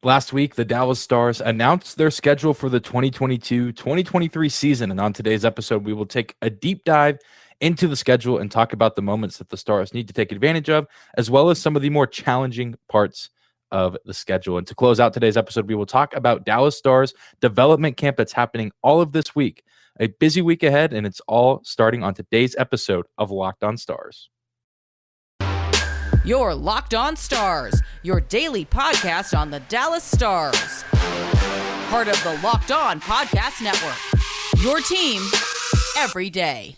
Last week, the Dallas Stars announced their schedule for the 2022-2023 season, and on today's episode, we will take a deep dive into the schedule and talk about the moments that the Stars need to take advantage of, as well as some of the more challenging parts of the schedule. And to close out today's episode, we will talk about Dallas Stars development camp that's happening all of this week. A busy week ahead, and it's all starting on today's episode of Locked On Stars. Your Locked On Stars, your daily podcast on the Dallas Stars. Part of the Locked On Podcast Network. Your team every day.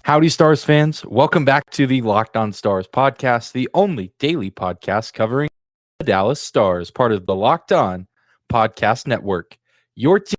Howdy, Stars fans. Welcome back to the Locked On Stars podcast, the only daily podcast covering the Dallas Stars, part of the Locked On Podcast Network. Your team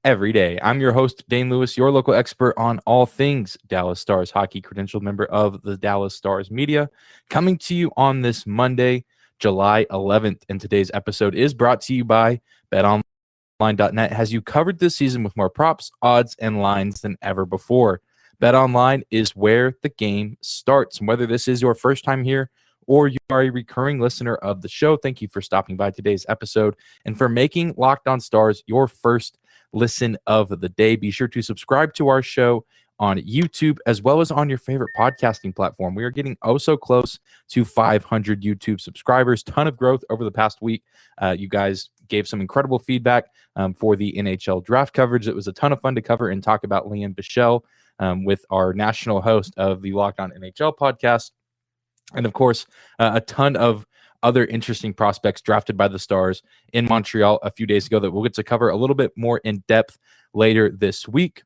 every day. I'm your host, Dane Lewis, your local expert on all things Dallas Stars hockey, credentialed member of the Dallas Stars media, coming to you on this Monday, July 11th. And today's episode is brought to you by BetOnline.net. Has you covered this season with more props, odds, and lines than ever before. BetOnline is where the game starts. And whether this is your first time here or you are a recurring listener of the show, thank you for stopping by today's episode and for making Locked On Stars your first listen of the day. Be sure to subscribe to our show on YouTube as well as on your favorite podcasting platform. We are getting so close to 500 YouTube subscribers. Ton of growth over the past week. You guys gave some incredible feedback for the NHL draft coverage. It was a ton of fun to cover and talk about Liam Bichelle with our national host of the Locked On NHL podcast. And of course, a ton of other interesting prospects drafted by the Stars in Montreal a few days ago that we'll get to cover a little bit more in depth later this week.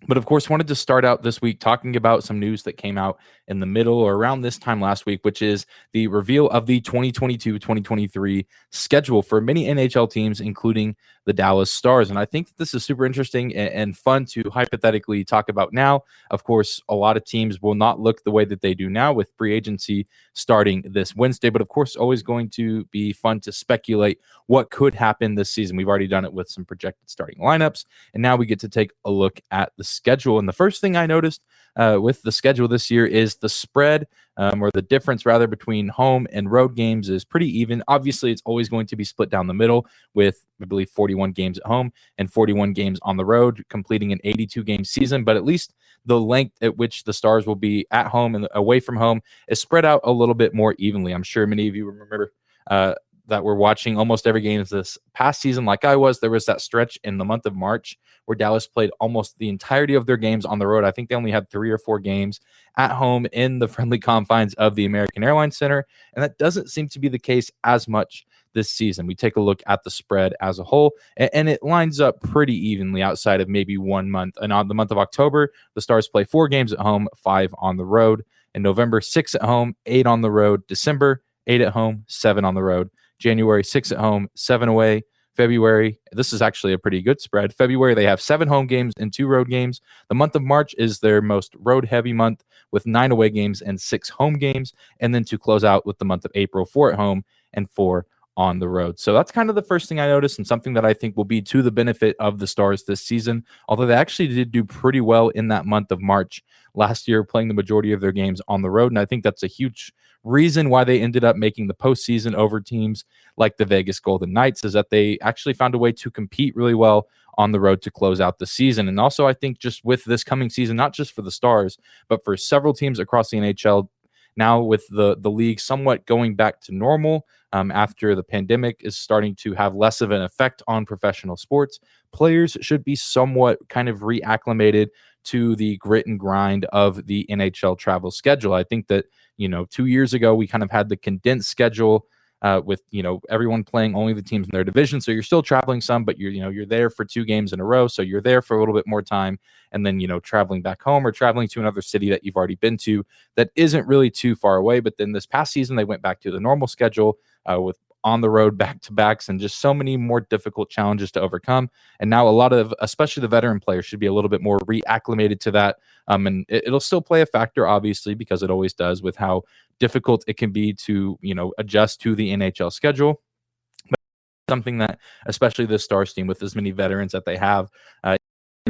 But of course, wanted to start out this week talking about some news that came out in the middle or around this time last week, which is the reveal of the 2022-2023 schedule for many NHL teams, including the Dallas Stars. And I think that this is super interesting and fun to hypothetically talk about now. Of course, a lot of teams will not look the way that they do now with free agency starting this Wednesday. But of course, always going to be fun to speculate what could happen this season. We've already done it with some projected starting lineups, and now we get to take a look at the schedule. And the first thing I noticed with the schedule this year is the spread or the difference rather between home and road games is pretty even. Obviously, it's always going to be split down the middle with, I believe, 41 games at home and 41 games on the road, completing an 82-game season. But at least the length at which the Stars will be at home and away from home is spread out a little bit more evenly. I'm sure many of you remember that we're watching almost every game this past season like I was. There was that stretch in the month of March where Dallas played almost the entirety of their games on the road. I think they only had 3 or 4 games at home in the friendly confines of the American Airlines Center, and that doesn't seem to be the case as much this season. We take a look at the spread as a whole, and it lines up pretty evenly outside of maybe 1 month. And on the month of October, the Stars play 4 games at home, 5 on the road. In November, 6 at home, 8 on the road. December, 8 at home, 7 on the road. January, 6 at home, 7 away. February, this is actually a pretty good spread. February, they have 7 home games and 2 road games. The month of March is their most road-heavy month with 9 away games and 6 home games. And then to close out with the month of April, 4 at home and 4 on the road. So that's kind of the first thing I noticed, and something that I think will be to the benefit of the Stars this season, although they actually did do pretty well in that month of March last year, playing the majority of their games on the road. And I think that's a huge reason why they ended up making the postseason over teams like the Vegas Golden Knights, is that they actually found a way to compete really well on the road to close out the season. And also, I think just with this coming season, not just for the Stars, but for several teams across the NHL, now with the league somewhat going back to normal after the pandemic is starting to have less of an effect on professional sports, players should be somewhat kind of reacclimated to the grit and grind of the NHL travel schedule. I think that, 2 years ago, we kind of had the condensed schedule with, everyone playing only the teams in their division. So you're still traveling some, but you're there for 2 games in a row. So you're there for a little bit more time. And then, traveling back home or traveling to another city that you've already been to that isn't really too far away. But then this past season, they went back to the normal schedule with on the road back-to-backs and just so many more difficult challenges to overcome. And now a lot of, especially the veteran players, should be a little bit more reacclimated to that. And it'll still play a factor, obviously, because it always does with how difficult it can be to, adjust to the NHL schedule. But something that, especially this Stars team with as many veterans that they have,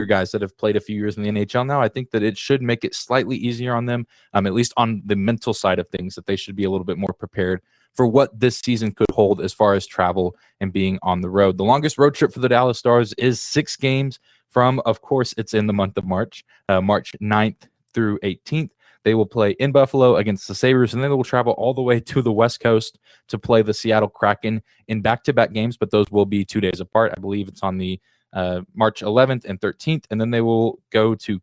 guys that have played a few years in the NHL now, I think that it should make it slightly easier on them, at least on the mental side of things, that they should be a little bit more prepared for what this season could hold as far as travel and being on the road. The longest road trip for the Dallas Stars is 6 games from, of course, it's in the month of March, March 9th through 18th. They will play in Buffalo against the Sabres, and then they will travel all the way to the West Coast to play the Seattle Kraken in back-to-back games, but those will be 2 days apart. I believe it's on the March 11th and 13th, and then they will go to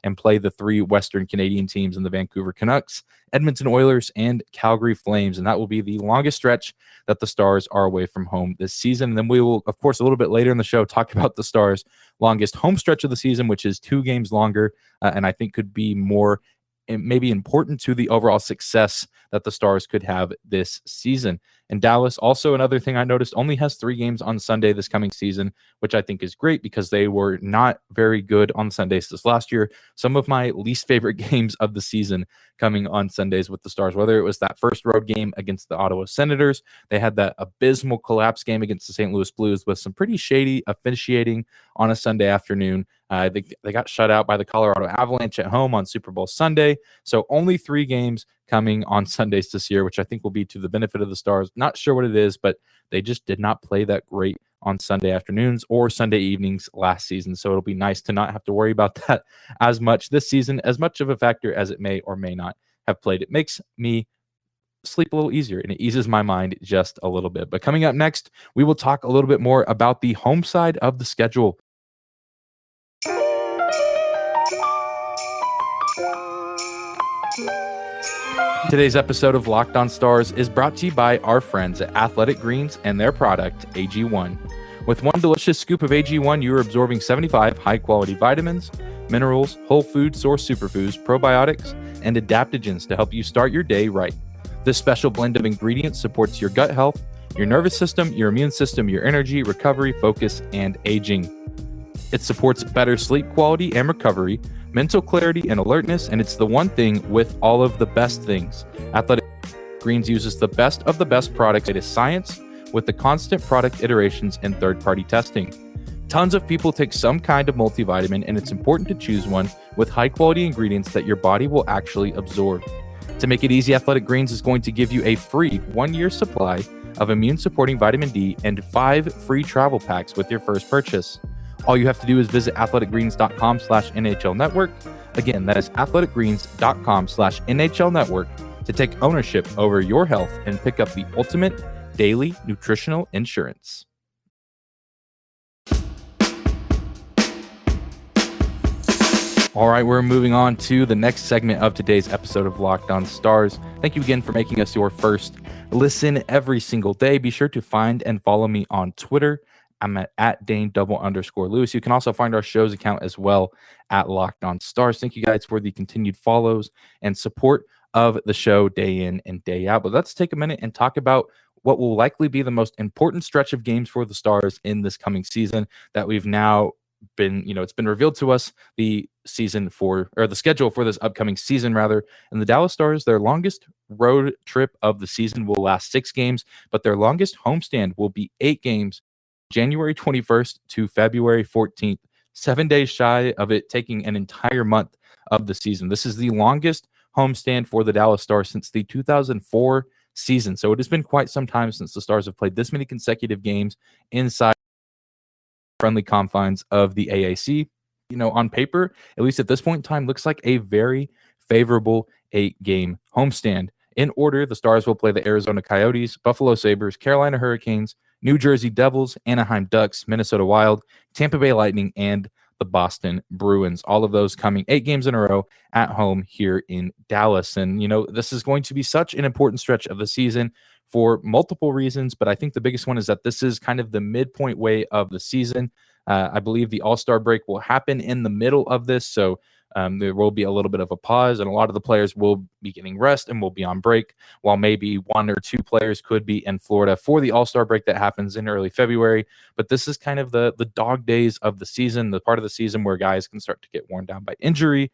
and play the 3 Western Canadian teams in the Vancouver Canucks, Edmonton Oilers, and Calgary Flames. And that will be the longest stretch that the Stars are away from home this season. And then we will, of course, a little bit later in the show, talk about the Stars' longest home stretch of the season, which is 2 games longer, and I think could be more maybe important to the overall success that the Stars could have this season. And Dallas, also another thing I noticed, only has 3 games on Sunday this coming season, which I think is great because they were not very good on Sundays this last year. Some of my least favorite games of the season coming on Sundays with the Stars, whether it was that first road game against the Ottawa Senators, they had that abysmal collapse game against the St. Louis Blues with some pretty shady officiating on a Sunday afternoon. They got shut out by the Colorado Avalanche at home on Super Bowl Sunday. So only 3 games coming on Sundays this year, which I think will be to the benefit of the Stars. Not sure what it is, but they just did not play that great on Sunday afternoons or Sunday evenings last season. So it'll be nice to not have to worry about that as much this season, as much of a factor as it may or may not have played. It makes me sleep a little easier and it eases my mind just a little bit. But coming up next, we will talk a little bit more about the home side of the schedule. Today's episode of Locked On Stars is brought to you by our friends at Athletic Greens and their product, AG1. With one delicious scoop of AG1, you are absorbing 75 high-quality vitamins, minerals, whole food source superfoods, probiotics, and adaptogens to help you start your day right. This special blend of ingredients supports your gut health, your nervous system, your immune system, your energy, recovery, focus, and aging. It supports better sleep quality and recovery, mental clarity and alertness, and it's the one thing with all of the best things. Athletic Greens uses the best of the best products. It is science with the constant product iterations and third-party testing. Tons of people take some kind of multivitamin, and it's important to choose one with high-quality ingredients that your body will actually absorb. To make it easy, Athletic Greens is going to give you a free 1-year supply of immune-supporting vitamin D and 5 free travel packs with your first purchase. All you have to do is visit athleticgreens.com/NHL Network. Again, that is athleticgreens.com/NHL Network to take ownership over your health and pick up the ultimate daily nutritional insurance. All right, we're moving on to the next segment of today's episode of Locked On Stars. Thank you again for making us your first listen every single day. Be sure to find and follow me on Twitter. I'm at Dane_Lewis. You can also find our show's account as well at Locked On Stars. Thank you guys for the continued follows and support of the show day in and day out. But let's take a minute and talk about what will likely be the most important stretch of games for the Stars in this coming season that we've now been, it's been revealed to us the schedule for this upcoming season rather. And the Dallas Stars, their longest road trip of the season will last 6 games, but their longest homestand will be 8 games. January 21st to February 14th, 7 days shy of it taking an entire month of the season. This is the longest homestand for the Dallas Stars since the 2004 season. So it has been quite some time since the Stars have played this many consecutive games inside friendly confines of the AAC. On paper, at least at this point in time, looks like a very favorable 8-game homestand. In order, the Stars will play the Arizona Coyotes, Buffalo Sabres, Carolina Hurricanes, New Jersey Devils, Anaheim Ducks, Minnesota Wild, Tampa Bay Lightning, and the Boston Bruins. All of those coming 8 games in a row at home here in Dallas. And, this is going to be such an important stretch of the season for multiple reasons, but I think the biggest one is that this is kind of the midpoint way of the season. I believe the All-Star break will happen in the middle of this, so there will be a little bit of a pause, and a lot of the players will be getting rest and will be on break, while maybe 1 or 2 players could be in Florida for the All-Star break that happens in early February. But this is kind of the dog days of the season, the part of the season where guys can start to get worn down by injury.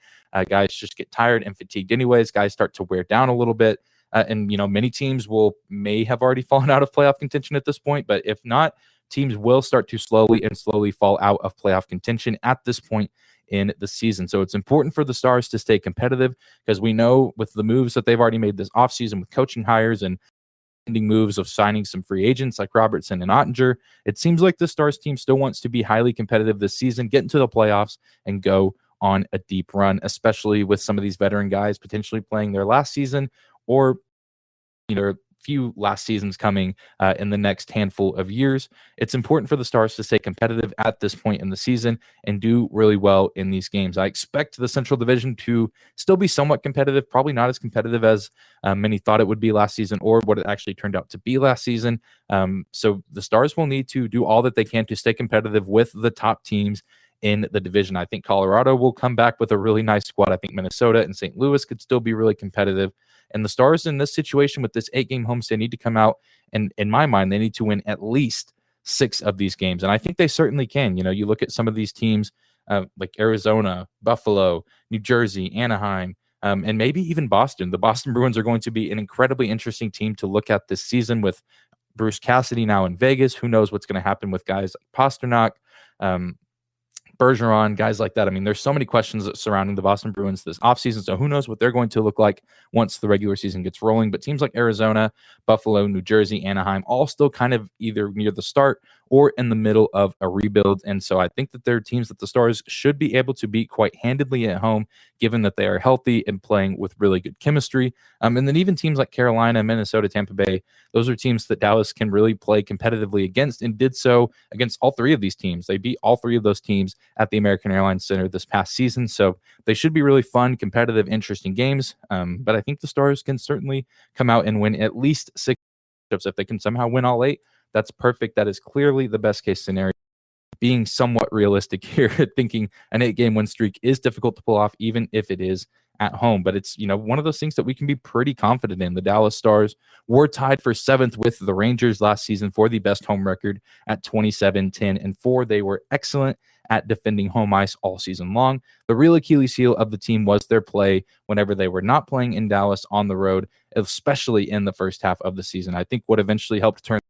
Guys just get tired and fatigued anyways. Guys start to wear down a little bit. And many teams may have already fallen out of playoff contention at this point, but if not, teams will start to slowly fall out of playoff contention at this point in the season. So it's important for the Stars to stay competitive, because we know with the moves that they've already made this offseason with coaching hires and ending moves of signing some free agents like Robertson and Ottinger, it seems like the Stars team still wants to be highly competitive this season, get into the playoffs, and go on a deep run, especially with some of these veteran guys potentially playing their last season, or a few last seasons coming in the next handful of years. It's important for the Stars to stay competitive at this point in the season and do really well in these games. I expect the Central Division to still be somewhat competitive, probably not as competitive as many thought it would be last season, or what it actually turned out to be last season. So the Stars will need to do all that they can to stay competitive with the top teams in the division. I think Colorado will come back with a really nice squad. I think Minnesota and St. Louis could still be really competitive. And the Stars in this situation with this 8-game homestand need to come out, and in my mind, they need to win at least 6 of these games. And I think they certainly can. You look at some of these teams like Arizona, Buffalo, New Jersey, Anaheim, and maybe even Boston. The Boston Bruins are going to be an incredibly interesting team to look at this season with Bruce Cassidy now in Vegas. Who knows what's going to happen with guys like Pasternak, Bergeron, guys like that. I mean, there's so many questions surrounding the Boston Bruins this offseason, so who knows what they're going to look like once the regular season gets rolling. But teams like Arizona, Buffalo, New Jersey, Anaheim, all still kind of either near the start or in the middle of a rebuild. And so I think that they're teams that the Stars should be able to beat quite handedly at home, given that they are healthy and playing with really good chemistry. And then even teams like Carolina, Minnesota, Tampa Bay, those are teams that Dallas can really play competitively against, and did so against all 3 of these teams. They beat all 3 of those teams at the American Airlines Center this past season. So they should be really fun, competitive, interesting games. But I think the Stars can certainly come out and win at least 6 matchups. If they can somehow win all 8, that's perfect. That is clearly the best case scenario. Being somewhat realistic here, thinking an 8-game win streak is difficult to pull off, even if it is at home. But it's, one of those things that we can be pretty confident in. The Dallas Stars were tied for 7th with the Rangers last season for the best home record at 27-10-4. They were excellent at defending home ice all season long. The real Achilles heel of the team was their play whenever they were not playing in Dallas on the road, especially in the first half of the season. I think what eventually helped turn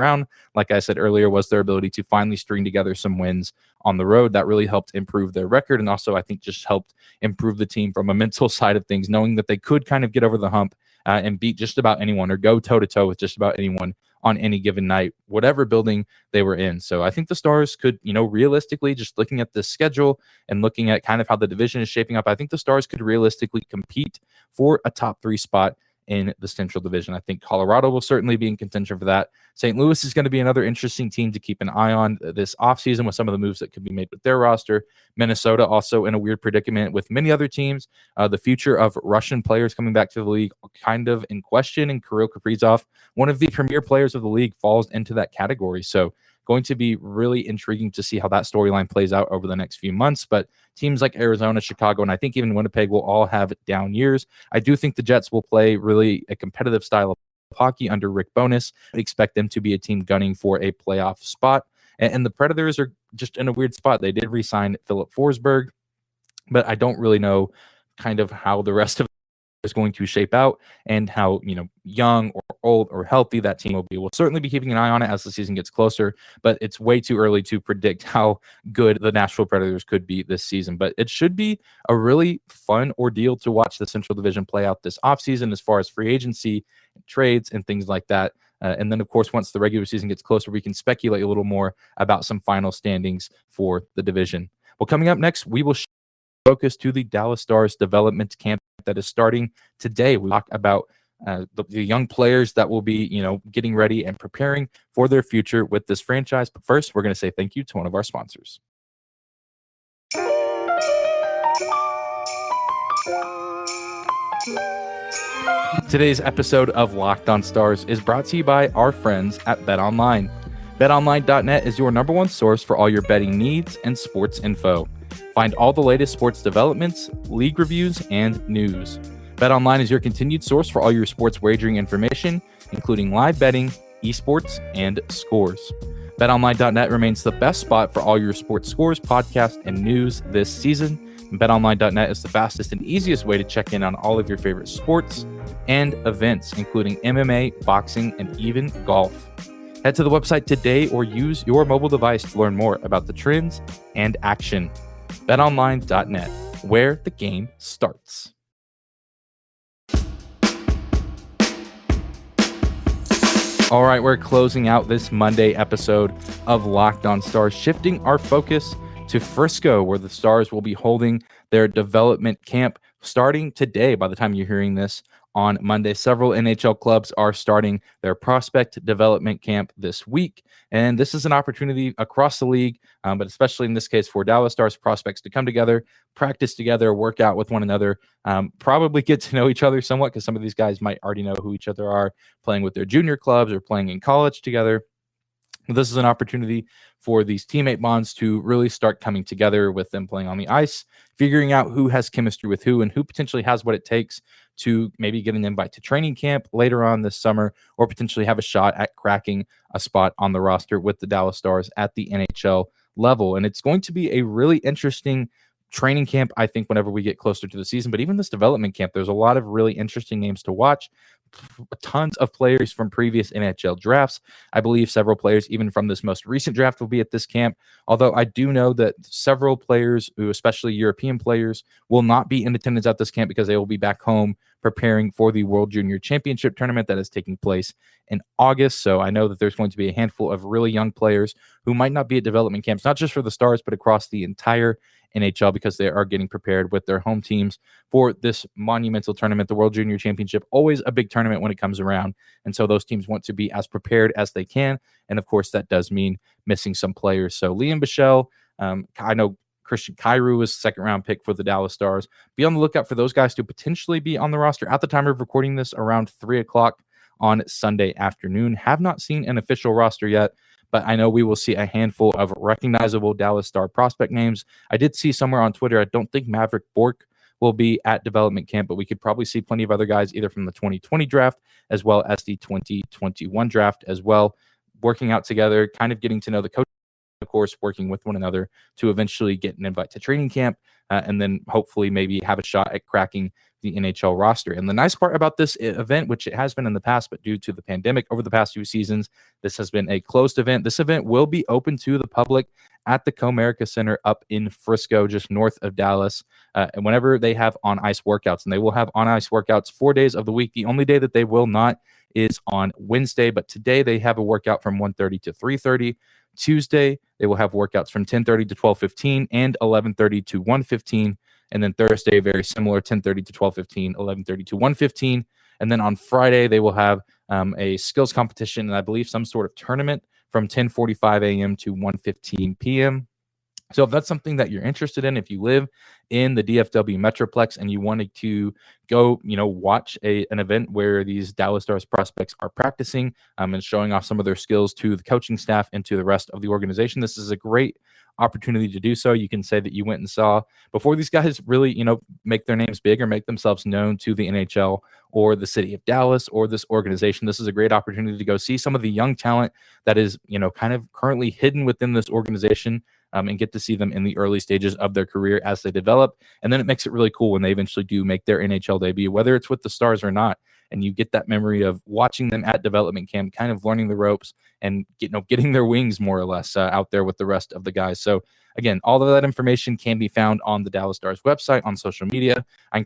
around, like I said earlier, was their ability to finally string together some wins on the road. That really helped improve their record, and also I think just helped improve the team from a mental side of things, knowing that they could kind of get over the hump and beat just about anyone, or go toe-to-toe with just about anyone on any given night, whatever building they were in. So I think the Stars could, realistically, just looking at the schedule and looking at kind of how the division is shaping up, I think the Stars could realistically compete for a top 3 spot in the Central Division. I think Colorado will certainly be in contention for that. St. Louis is going to be another interesting team to keep an eye on this offseason with some of the moves that could be made with their roster. Minnesota also in a weird predicament with many other teams. The future of Russian players coming back to the league kind of in question, and Kirill Kaprizov, one of the premier players of the league, falls into that category. So going to be really intriguing to see how that storyline plays out over the next few months. But teams like Arizona, Chicago, and I think even Winnipeg will all have down years. I do think the Jets will play really a competitive style of hockey under Rick Bowness. I expect them to be a team gunning for a playoff spot. And the Predators are just in a weird spot. They did re-sign Philip Forsberg, but I don't really know kind of how the rest of is going to shape out, and how young or old or healthy that team will be. We'll certainly be keeping an eye on it as the season gets closer, but it's way too early to predict how good the Nashville Predators could be this season. But it should be a really fun ordeal to watch the Central Division play out this offseason as far as free agency and trades and things like that. And then, of course, once the regular season gets closer, we can speculate a little more about some final standings for the division. Well, coming up next, we will focus to the Dallas Stars development camp that is starting today. We talk about the young players that will be, getting ready and preparing for their future with this franchise. But first, we're going to say thank you to one of our sponsors. Today's episode of Locked On Stars is brought to you by our friends at BetOnline. BetOnline.net is your number one source for all your betting needs and sports info. Find all the latest sports developments, league reviews, and news. BetOnline is your continued source for all your sports wagering information, including live betting, esports, and scores. BetOnline.net remains the best spot for all your sports scores, podcasts, and news this season. BetOnline.net is the fastest and easiest way to check in on all of your favorite sports and events, including MMA, boxing, and even golf. Head to the website today or use your mobile device to learn more about the trends and action. BetOnline.net, where the game starts. All right, we're closing out this Monday episode of Locked On Stars, shifting our focus to Frisco, where the Stars will be holding their development camp starting today. By the time you're hearing this on Monday, several NHL clubs are starting their prospect development camp this week. And this is an opportunity across the league, but especially in this case for Dallas Stars prospects to come together, practice together, work out with one another, probably get to know each other somewhat, because some of these guys might already know who each other are, playing with their junior clubs or playing in college together. This is an opportunity for these teammate bonds to really start coming together with them playing on the ice, figuring out who has chemistry with who and who potentially has what it takes to maybe get an invite to training camp later on this summer, or potentially have a shot at cracking a spot on the roster with the Dallas Stars at the NHL level. And it's going to be a really interesting training camp, I think, whenever we get closer to the season. But even this development camp, there's a lot of really interesting names to watch. Tons of players from previous NHL drafts. I believe several players, even from this most recent draft, will be at this camp. Although I do know that several players, who especially European players, will not be in attendance at this camp because they will be back home preparing for the World Junior Championship tournament that is taking place in August. So I know that there's going to be a handful of really young players who might not be at development camps, not just for the Stars, but across the entire NHL, because they are getting prepared with their home teams for this monumental tournament, the World Junior Championship. Always a big tournament when it comes around. And so those teams want to be as prepared as they can. And of course, that does mean missing some players. So Liam Bichelle, I know Christian Kyrou was second round pick for the Dallas Stars. Be on the lookout for those guys to potentially be on the roster at the time of recording this, around 3 o'clock on Sunday afternoon. Have not seen an official roster yet, but I know we will see a handful of recognizable Dallas Star prospect names. I did see somewhere on Twitter, I don't think Maverick Bork will be at development camp, but we could probably see plenty of other guys either from the 2020 draft as well as the 2021 draft as well, working out together, kind of getting to know the coach, of course, working with one another to eventually get an invite to training camp, and then hopefully maybe have a shot at cracking the NHL roster. And the nice part about this event, which it has been in the past, but due to the pandemic over the past few seasons, this has been a closed event. This event will be open to the public at the Comerica Center up in Frisco, just north of Dallas. And whenever they have on-ice workouts, and they will have on-ice workouts 4 days of the week. The only day that they will not is on Wednesday, but today they have a workout from 1:30 to 3:30. Tuesday, they will have workouts from 10:30 to 12:15 and 11:30 to 1:15. And then Thursday, very similar, 10:30 to 12:15, 11:30 to 1:15. And then on Friday, they will have a skills competition and I believe some sort of tournament from 10:45 a.m. to 1:15 p.m. So if that's something that you're interested in, if you live in the DFW Metroplex and you wanted to go, watch an event where these Dallas Stars prospects are practicing and showing off some of their skills to the coaching staff and to the rest of the organization, this is a great opportunity to do so. You can say that you went and saw before these guys really, make their names big or make themselves known to the NHL or the city of Dallas or this organization. This is a great opportunity to go see some of the young talent that is, kind of currently hidden within this organization, and get to see them in the early stages of their career as they develop. And then it makes it really cool when they eventually do make their NHL debut, whether it's with the Stars or not. And you get that memory of watching them at development camp, kind of learning the ropes and getting their wings more or less out there with the rest of the guys. So again, all of that information can be found on the Dallas Stars website, on social media. I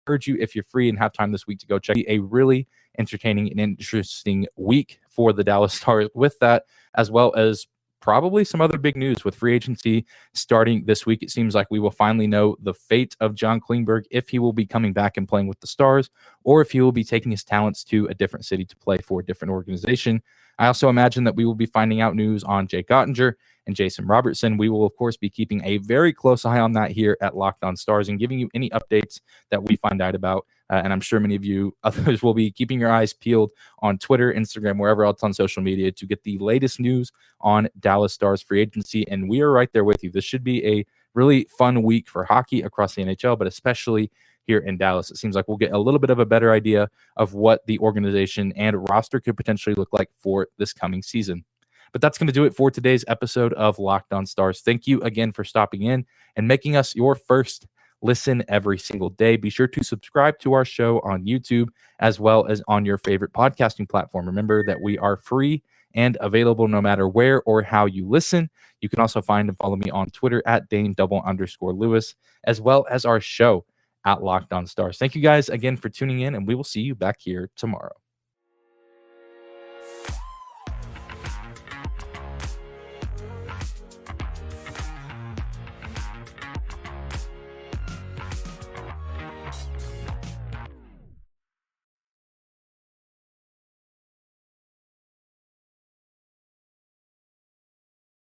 encourage you, if you're free and have time this week, to go check a really entertaining and interesting week for the Dallas Stars with that, as well as probably some other big news with free agency starting this week. It seems like we will finally know the fate of John Klingberg, if he will be coming back and playing with the Stars, or if he will be taking his talents to a different city to play for a different organization. I also imagine that we will be finding out news on Jake Ottinger and Jason Robertson. We will, of course, be keeping a very close eye on that here at Locked On Stars and giving you any updates that we find out about. And I'm sure many of you others will be keeping your eyes peeled on Twitter, Instagram, wherever else on social media to get the latest news on Dallas Stars free agency. And we are right there with you. This should be a really fun week for hockey across the NHL, but especially here in Dallas. It seems like we'll get a little bit of a better idea of what the organization and roster could potentially look like for this coming season. But that's going to do it for today's episode of Locked On Stars. Thank you again for stopping in and making us your first listen every single day. Be sure to subscribe to our show on YouTube as well as on your favorite podcasting platform. Remember that we are free and available no matter where or how you listen. You can also find and follow me on Twitter at Dane_Lewis, as well as our show at Locked On Stars. Thank you guys again for tuning in, and we will see you back here tomorrow.